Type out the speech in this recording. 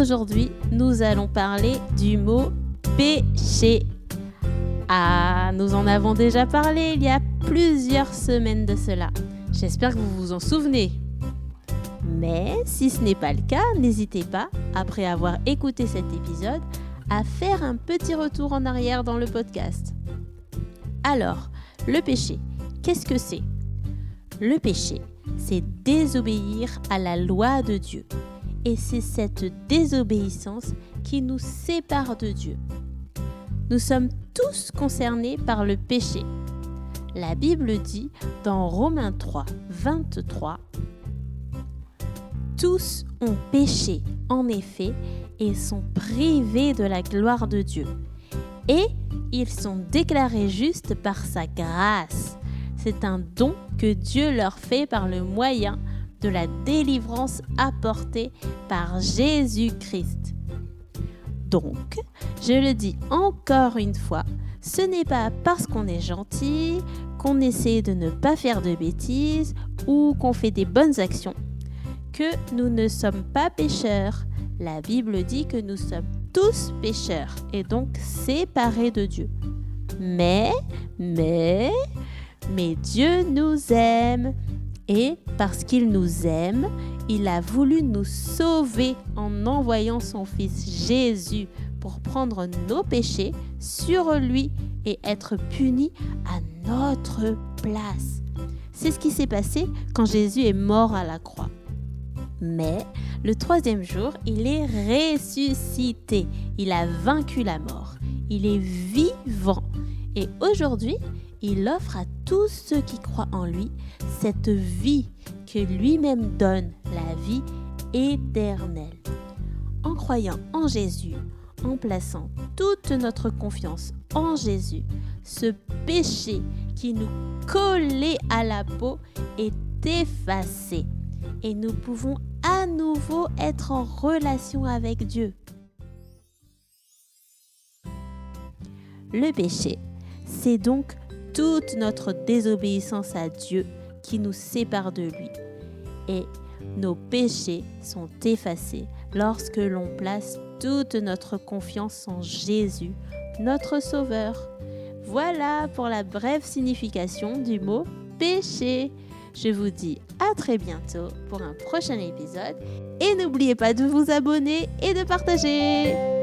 Aujourd'hui, nous allons parler du mot péché. Ah, nous en avons déjà parlé il y a plusieurs semaines de cela. J'espère que vous vous en souvenez. Mais si ce n'est pas le cas, n'hésitez pas, après avoir écouté cet épisode, à faire un petit retour en arrière dans le podcast. Alors, le péché, qu'est-ce que c'est ? Le péché, c'est désobéir à la loi de Dieu. Et c'est cette désobéissance qui nous sépare de Dieu. Nous sommes tous concernés par le péché. La Bible dit dans Romains 3, 23, « Tous ont péché, en effet, et sont privés de la gloire de Dieu. Et ils sont déclarés justes par sa grâce. C'est un don que Dieu leur fait par le moyen de la délivrance apportée par Jésus-Christ. » Donc, je le dis encore une fois, ce n'est pas parce qu'on est gentil, qu'on essaie de ne pas faire de bêtises ou qu'on fait des bonnes actions que nous ne sommes pas pécheurs. La Bible dit que nous sommes tous pécheurs et donc séparés de Dieu. Mais Dieu nous aime. Et parce qu'il nous aime, il a voulu nous sauver en envoyant son Fils Jésus pour prendre nos péchés sur lui et être puni à notre place. C'est ce qui s'est passé quand Jésus est mort à la croix. Mais le 3e jour, il est ressuscité. Il a vaincu la mort. Il est vivant. Et aujourd'hui, il offre à tous ceux qui croient en lui cette vie que lui-même donne, la vie éternelle. En croyant en Jésus, en plaçant toute notre confiance en Jésus, ce péché qui nous collait à la peau est effacé et nous pouvons à nouveau être en relation avec Dieu. Le péché, c'est donc toute notre désobéissance à Dieu qui nous sépare de lui. Et nos péchés sont effacés lorsque l'on place toute notre confiance en Jésus, notre Sauveur. Voilà pour la brève signification du mot péché. Je vous dis à très bientôt pour un prochain épisode et n'oubliez pas de vous abonner et de partager.